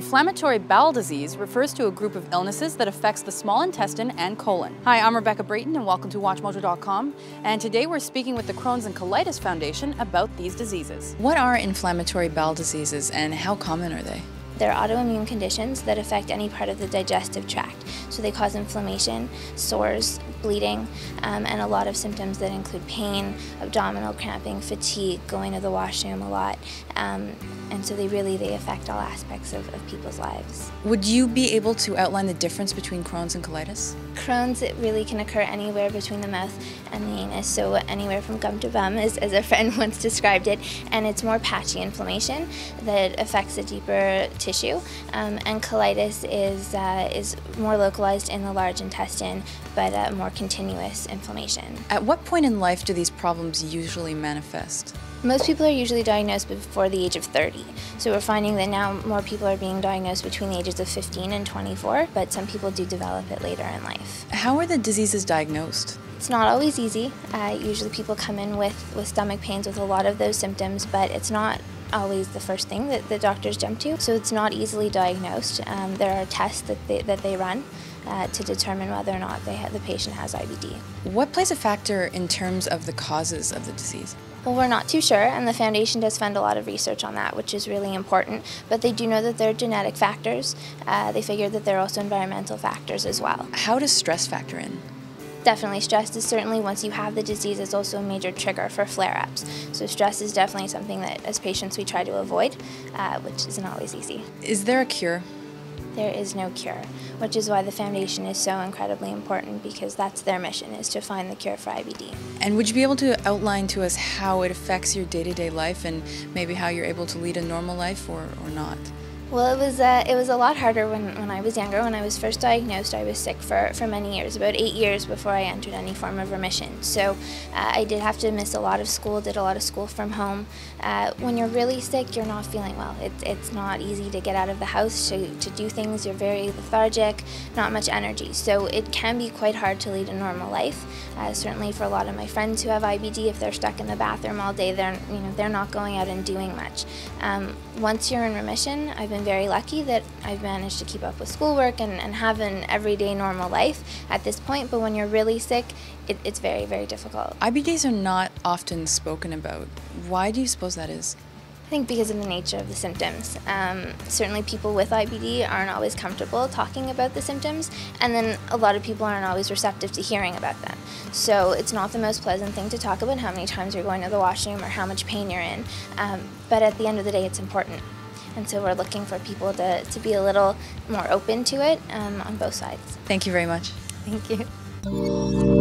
Inflammatory bowel disease refers to a group of illnesses that affects the small intestine and colon. Hi, I'm Rebecca Brayton and welcome to WatchMojo.com, and today we're speaking with the Crohn's and Colitis Foundation about these diseases. What are inflammatory bowel diseases and how common are they? They're autoimmune conditions that affect any part of the digestive tract. So they cause inflammation, sores, bleeding, and a lot of symptoms that include pain, abdominal cramping, fatigue, going to the washroom a lot. And so they affect all aspects of people's lives. Would you be able to outline the difference between Crohn's and colitis? Crohn's, it really can occur anywhere between the mouth and the anus, so anywhere from gum to bum, as a friend once described it, and it's more patchy inflammation that affects a deeper tissue, and colitis is more localized in the large intestine, but more continuous inflammation. At what point in life do these problems usually manifest? Most people are usually diagnosed before the age of 30. So we're finding that now more people are being diagnosed between the ages of 15 and 24, but some people do develop it later in life. How are the diseases diagnosed? It's not always easy. Usually people come in with stomach pains with a lot of those symptoms, but it's not always the first thing that the doctors jump to. So it's not easily diagnosed. There are tests that they run to determine whether or not the patient has IBD. What plays a factor in terms of the causes of the disease? Well, we're not too sure, and the foundation does fund a lot of research on that, which is really important, but they do know that there are genetic factors. They figure that there are also environmental factors as well. How does stress factor in? Definitely, stress is certainly, once you have the disease, it's also a major trigger for flare-ups. So stress is definitely something that as patients we try to avoid, which isn't always easy. Is there a cure? There is no cure, which is why the foundation is so incredibly important, because that's their mission, is to find the cure for IBD. And would you be able to outline to us how it affects your day-to-day life and maybe how you're able to lead a normal life or not? Well, it was a lot harder when I was younger. When I was first diagnosed, I was sick for many years, about 8 years before I entered any form of remission. So I did have to miss a lot of school, did a lot of school from home. When you're really sick, you're not feeling well. It's not easy to get out of the house, to do things. You're very lethargic, not much energy. So it can be quite hard to lead a normal life. Certainly for a lot of my friends who have IBD, if they're stuck in the bathroom all day, they're not going out and doing much. Once you're in remission, I've been very lucky that I've managed to keep up with schoolwork and have an everyday normal life at this point, but when you're really sick, it's very, very difficult. IBDs are not often spoken about. Why do you suppose that is? I think because of the nature of the symptoms. Certainly people with IBD aren't always comfortable talking about the symptoms, and then a lot of people aren't always receptive to hearing about them. So it's not the most pleasant thing to talk about how many times you're going to the washroom or how much pain you're in, but at the end of the day it's important. And so we're looking for people to be a little more open to it on both sides. Thank you very much. Thank you.